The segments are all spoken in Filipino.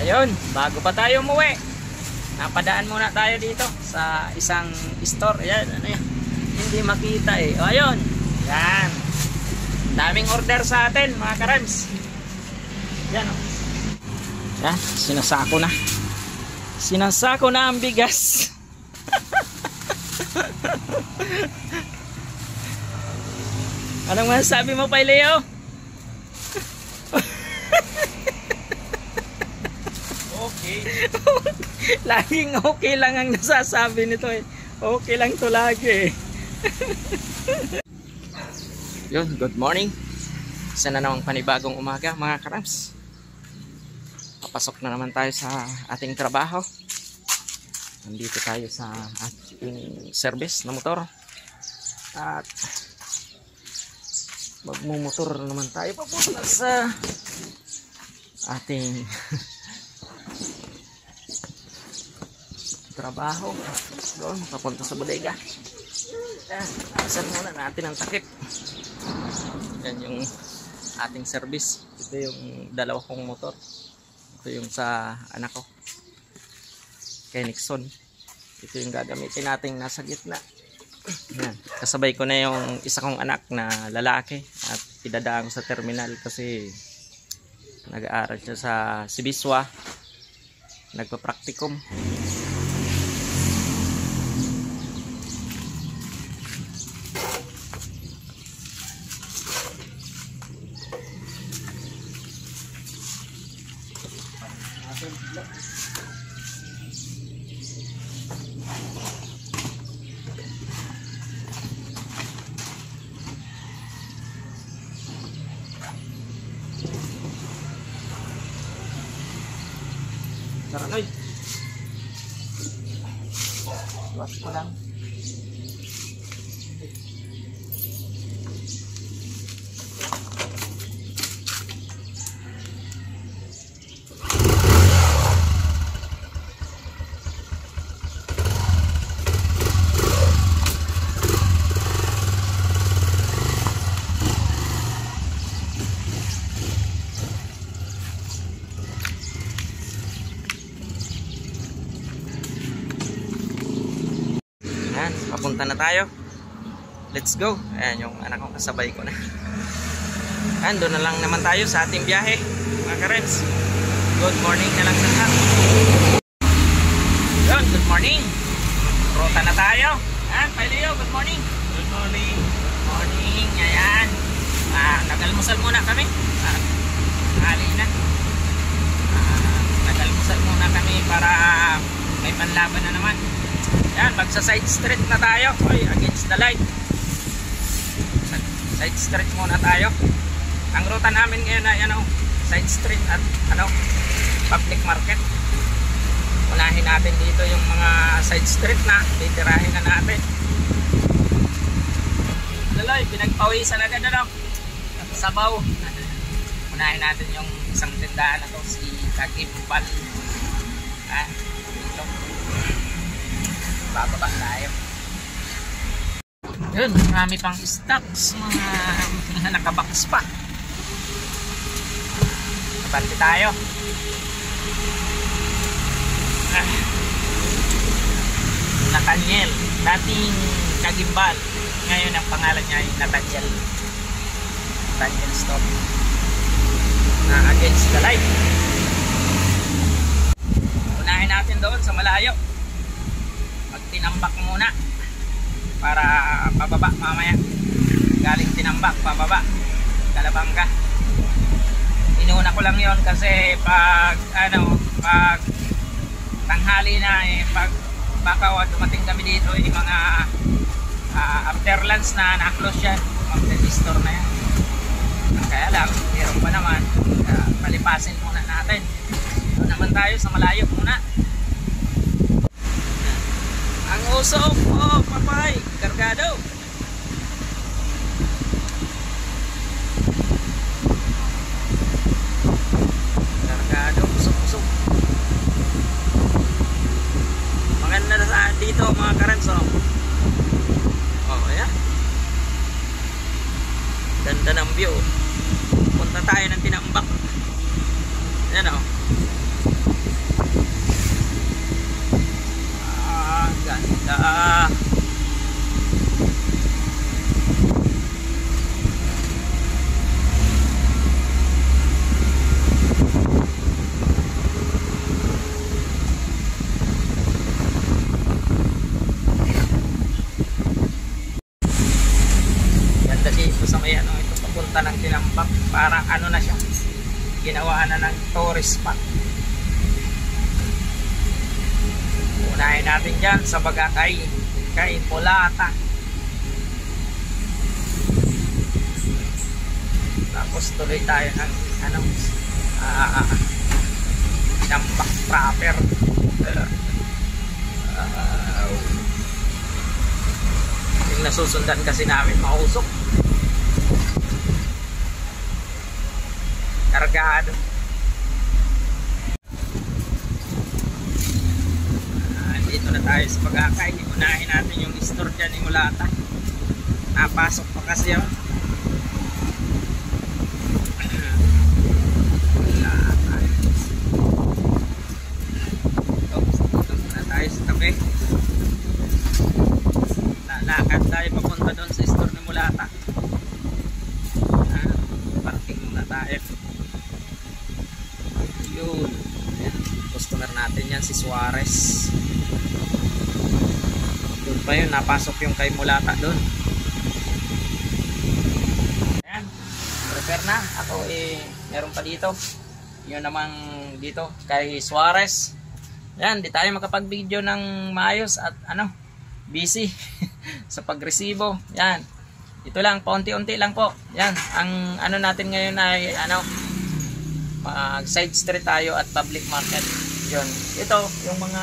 Ayun, bago pa tayo umuwi, napadaan muna tayo dito sa isang store. Ayan, ano yan, hindi makita eh. O, ayun, yan, daming order sa atin mga karams. Yan o, yan, sinasako na ang bigas. Anong masasabi mo pa, Leo? Okay. Laging okay lang ang nasasabi nito eh. Okay lang to lagi eh. Yun, good morning. Isa na namang panibagong umaga mga karams. Papasok na naman tayo sa ating trabaho. Nandito tayo sa ating service na motor. At magmumotor naman tayo papunta sa ating trabaho. Doon, papunta sa bodega. Asan muna natin ang takip. Yan yung ating service. Ito yung dalawa kong motor. Ito yung sa anak ko, kay Nixon. Ito yung gagamitin natin nasa gitna. Yan. Kasabay ko na yung isa kong anak na lalaki at idadaan ko sa terminal kasi nag-aaral siya sa Sibiswa, nagpa-practicum. Karanoy. Luwas ko lang. Papunta na tayo. Let's go. Ayan yung anak ko, kasabay ko na. Ayan, doon na lang naman tayo sa ating biyahe mga karens. Good morning na lang sa lahat. Yun, good morning. Rota na tayo. Ayan, Leo, good morning. Good morning. Morning, ayan. Nag-almusal muna kami. Hali na. Nag-almusal muna kami para may panlaban na naman. Yan, magsa side street na tayo. Oy, against the light. Side street muna tayo. Ang ruta namin ngayon ay side street at public market. Unahin natin dito yung mga side street na titirahin na natin. Daloy, pinagpawisan agad sabaw. Unahin natin yung isang tindahan na to, si Kagimbal. Dito. Bababa tayo. Yun, marami pang stocks, mga nakabox pa. Nabante tayo. Nathaniel, dating Kagimbal, ngayon ang pangalan niya ay Nathaniel Store na against the light. Unahin natin doon sa malayo. Tinambak muna para pababa mamaya. Galing Tinambak pababa Kalabanga. Inuna ko lang yon kasi pag tanghali na pag baka dumating kami dito mga after lunch na close yan, mag-store na yan. Kaya lang meron pa naman, palipasin muna natin. Doon naman tayo sa malayo muna. Ang usok, papay, kargado. Kargado, usok. Maganda na dito mga karenso. Ayan. Ganda ng view. Punta tayo ng Tinambak. Ayan o. parang ano na siya, ginawa na ng tourist spot. Unahin natin dyan sa Bagakay kay Mulata. Tapos tuloy tayo ng ano, Tambak proper. Yung nasusundan kasi namin mausok, kargado. Dito na tayo sa Bagakay. Unahin natin yung store dyan ni Mulata. Napasok pa kasi yun. Lalakad tayo papunta doon sa store ni Mulata. Parking muna tayo. Yun. Ayan. Customer natin yan si Suarez. Doon pa yun, napasok yung kay Mulata doon. Ayan. Prepare na. Ako meron pa dito. Yun namang dito kay Suarez. Ayan, di tayo makapag-video ng maayos at busy sa pagresibo. Yan. Ito lang, paunti-unti lang po. Yan, ang natin ngayon ay side street tayo at public market. Yun. Ito, yung mga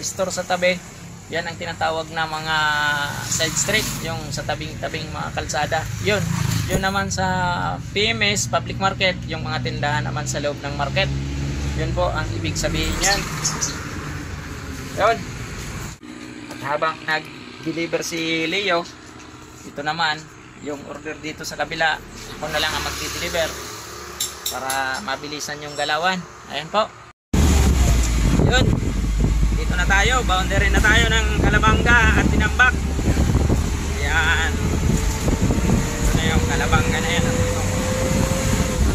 store sa tabi, yan ang tinatawag na mga side street, yung sa tabing-tabing mga kalsada. Yun. Yun naman sa PMS, public market, yung mga tindahan naman sa loob ng market. Yun po ang ibig sabihin yan. Yun. At habang nag-deliver si Leo, ito naman, yung order dito sa kabila, ako na lang ang mag-deliver para mabilisan yung galawan. Ayan po. Yun. Dito na tayo. Boundary na tayo ng Calabanga at Tinambak. Ayan. Ito na yung Calabanga na yan.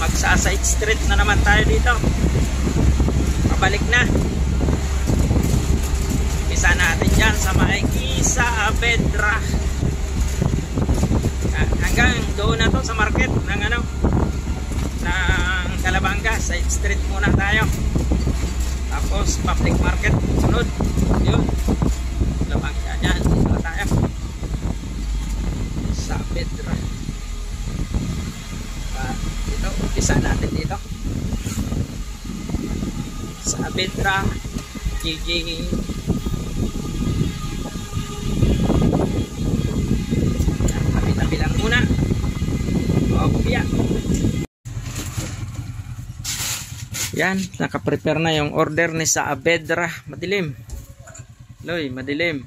Magsa-side street na naman tayo dito. Pabalik na. Isa natin dyan sa Maiki Saavedra. Hanggang doon na to sa market ng ng Calabanga. Side street muna tayo. Tapos public market sunod. Yun. Calabanga dyan. Dito tayo. Saavedra. Dito. Isa natin dito. Saavedra. GG. Tabi-tabi lang muna. Okay. Yan, nakaprepare na yung order ni Saavedra. Madilim. Loy, madilim.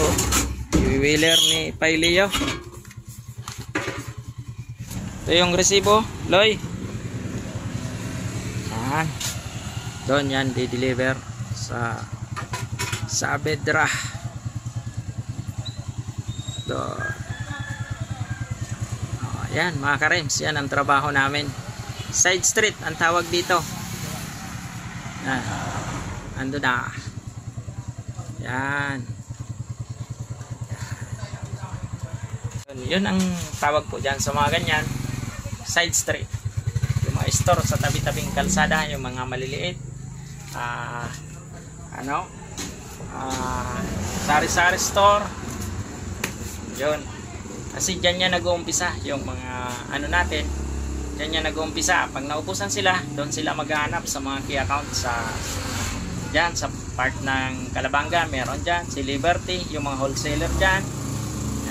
Oh, i-wheeler ni Pailio. Ito yung resibo, Loy. Yan. Doon yan, di-deliver sa Saavedra. Doon. Yan mga karems, yan ang trabaho namin. Side street ang tawag dito. Ando na. Yan. Yun ang tawag po dyan sa mga ganyan. Side street. Yung mga store sa tabi-tabing kalsada, yung mga maliliit. Sari-sari store. Yun. Kasi dyan niya nag-uumpisa yung mga natin. Dyan niya nag-uumpisa. Pag naubusan sila, doon sila maghahanap sa mga key account dyan sa part ng Calabanga. Meron dyan si Liberty, yung mga wholesaler dyan.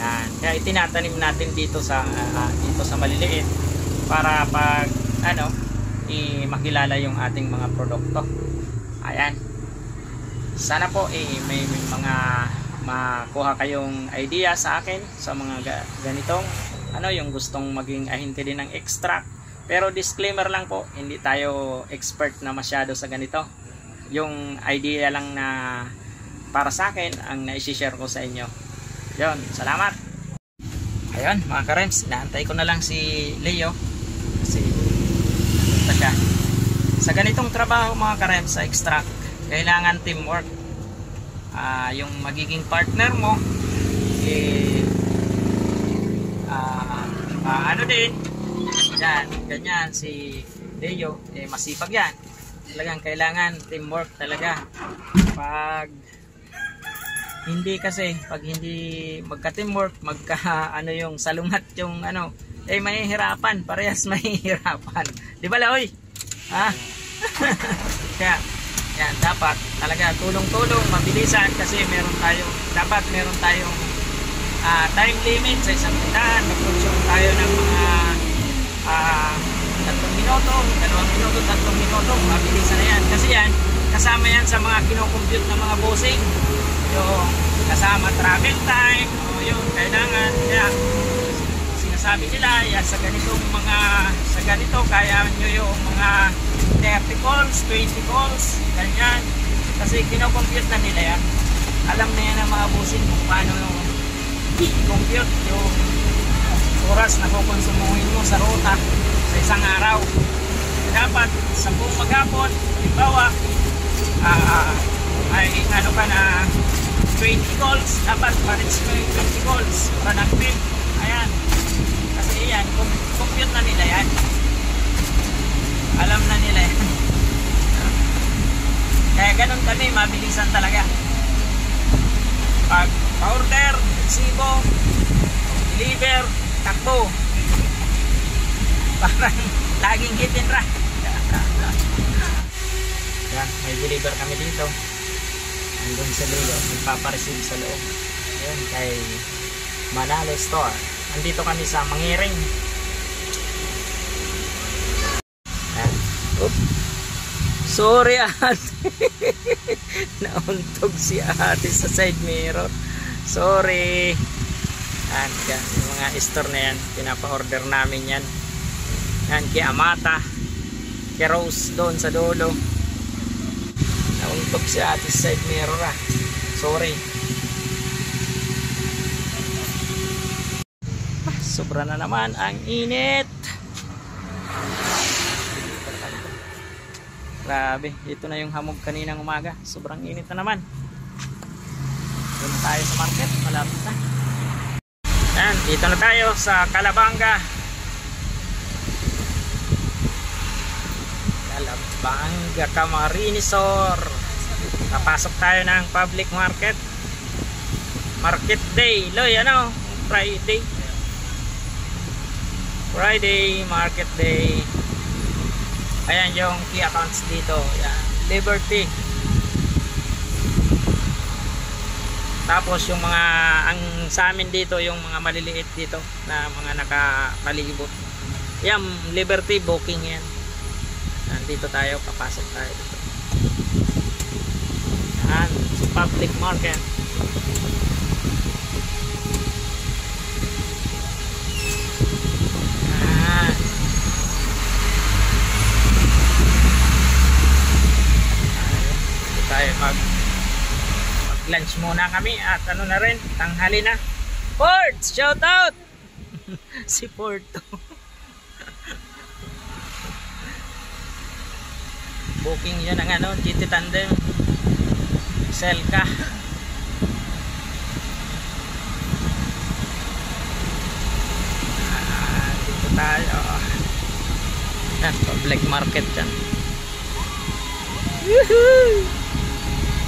Yan. Kaya itinatanim natin dito sa maliliit para pag makilala yung ating mga produkto. Ayan. Sana po may mga makuha kayong idea sa akin sa mga ganitong yung gustong maging ahente din ng extract. Pero disclaimer lang po, hindi tayo expert na masyado sa ganito. Yung idea lang na para sa akin ang na-share ko sa inyo. Yon, salamat. Ayun mga karems, inaantay ko na lang si Leo kasi napunta siya. Sa ganitong trabaho mga karems sa extract, kailangan teamwork. Yung magiging partner mo ano din. Yan, ganyan si Leo, masipag yan. Talagang kailangan teamwork talaga. Pag hindi magka-teamwork, ano yung salungat yung mahihirapan, parehas mahihirapan. Di ba, Laoy? Ha? Kaya, yan, dapat talaga tulong-tulong, mabilisan kasi dapat meron tayong time limit sa isang tindahan. Mag-consume tayo ng mga 3 minuto, 2 minuto, 3 minuto, mabilisan na yan. Kasi yan, kasama yan sa mga kinocompute ng mga bossing. Yung kasama travel time, yung kailangan, kaya sinasabi nila, yan, sa ganito, kaya nyo yung mga 30 calls, 20 calls, ganyan. Kasi kinocompute na nila yan. Alam na yan ang mga bossing kung paano yung i-compute yung oras na kukonsumuhin mo sa ruta sa isang araw. Dapat sa buong maghapon, halimbawa ay ka na 20 calls, dapat pa-reach mo yung 20 calls productive. Ayan, kasi yan, compute na nila yan, alam na nila yan. Kaya ganun kami, mabilisan talaga. Pag order, resibo, deliver, takbo, parang laging hit and run. Yan, may deliver kami dito. Andun sa dulo, magpapareceive sa loob. Yan, kay Manalo Store. Andito kami sa Mangiring. Yan. Oops. Sorry, ate. Nauntog si ate sa side mirror. Sorry. Yan, yung mga store na yan, pinapa-order namin yan. Yan, kay Amata, kay Rose doon sa dulo. Nauntog si ate sa side mirror, sorry. Sobra na naman ang init. Grabe, dito na yung hamog kaninang umaga. Sobrang init na naman. Doon tayo sa market, malapit na. Yan, dito na tayo sa Calabanga. Calabanga Camarinesor. Napasok tayo ng public market. Market day. Loy, Friday, market day. Ayan yung key accounts dito. Yan, Liberty. Tapos yung mga, ang sa amin dito, yung mga maliliit dito na mga nakapalibot. Yan, Liberty booking yan. Nandito tayo, papasok tayo dito. Yan, public market. Yan. Dito tayo mag-lunch muna kami at na rin, tanghali na. Ford, shout out! Si Ford to. Booking yun ang GT Tandem Selka. Dito tayo. Yan, public market dyan. Woohoo!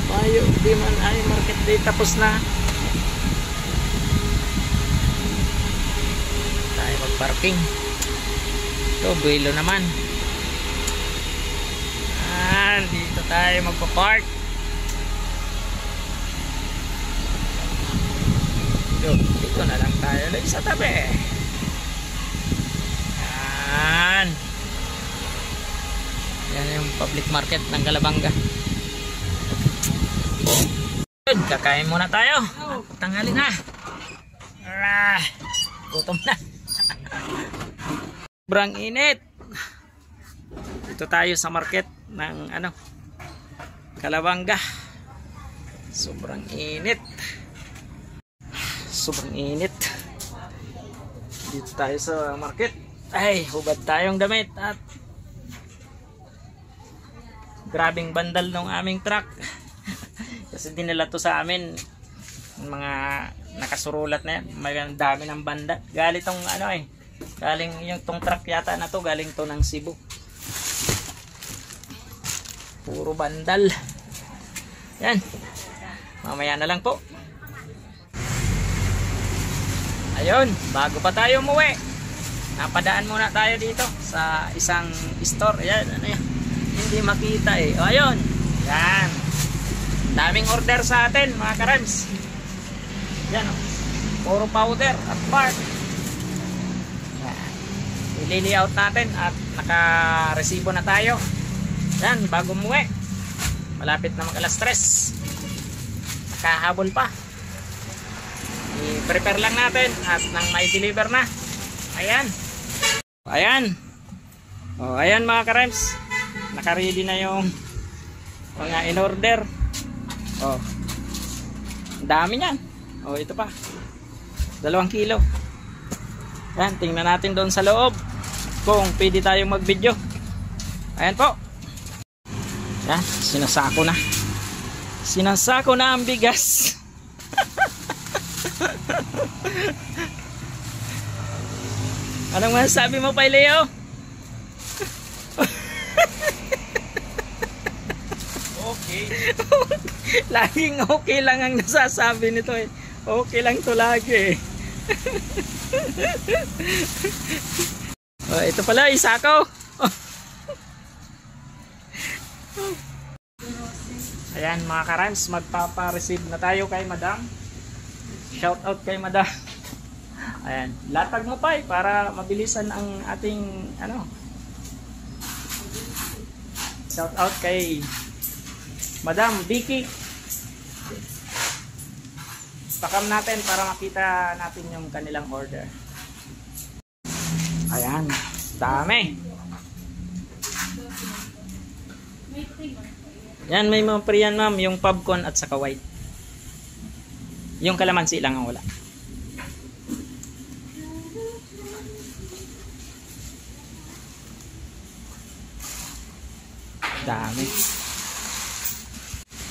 Mayo, di man ay market day tapos na. Tayo mag-parking. Ito, buwelo naman. Dito tayo magpa-park. Dito na lang tayo lang sa tabi. Yan yung public market ng Calabanga. Kakain muna tayo. Tanghali na. Gutom na. Sobrang init. Dito tayo sa market ng Calabanga. Sobrang init. Sobrang init. Dito tayo sa market. Ay, hubad tayong damit at grabing bandal ng aming truck. Kasi dinala to sa amin mga nakasurulat na yan. May dami ng banda. Galing tong ano eh. Galing yung tong truck yata na to. Galing to ng Cebu. Puro bandal. Yan. Mamaya na lang po. Ayun. Bago pa tayo umuwi, napadaan muna tayo dito sa isang store. Ayan. Ano yan? Hindi makita eh. O, ayun. Yan. Daming order sa atin mga karems. Yan o. Puro powder at part. I-layout natin at naka-resibo na tayo. Yan, bago umuwi. Malapit na mag-alas 3. Nakahabol pa. I-prepare lang natin at nang may deliver na. Ayan. Ayan. O, ayan mga karems. Naka-ready na yung mga in-order. O. Dami yan. O, ito pa. 2 kilo. Yan, tingnan natin doon sa loob kung pwede tayong mag-video. Ayan po. Yan, sinasako na. Sinasako na ang bigas. Anong masasabi mo pa, Leo? Okay. Laging okay lang ang nasasabi nito eh. Okay lang to lagi eh. Oh, ito pala isako. Ayan mga karans, magpapa-receive na tayo kay Madam. Shout out kay Madam. Ayan, latag mo pa para mabilisan ang ating ano. Shout out kay Madam Vicky. Pakam natin para makita natin yung kanilang order. Ayan, dami. Yan, may mga priyan ma'am, yung popcorn at saka white. Yung kalamansi lang ang wala. Dami.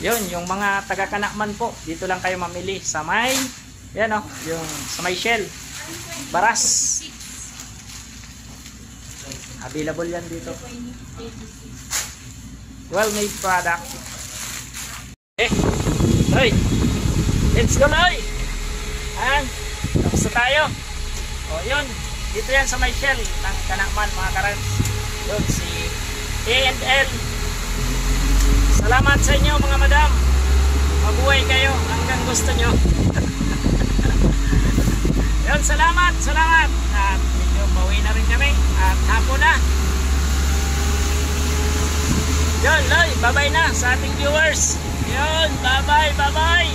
Yun, yung mga taga-Kanakman po, dito lang kayo mamili sa may, yan o, yung sa may Shell, Baras. Available yan dito. Well-made product. Loy, let's go Loy. Ayan, tapos na tayo. O yun, dito yan sa may Shell ng Kanakman mga karans. Yun, si A&L. Salamat sa inyo mga madam. Mabuhay kayo hanggang gusto nyo. Yun, salamat. At medyo bawi na rin kami. At hapon na. Yun, Loy, bye-bye na sa ating viewers. Yun, bye-bye.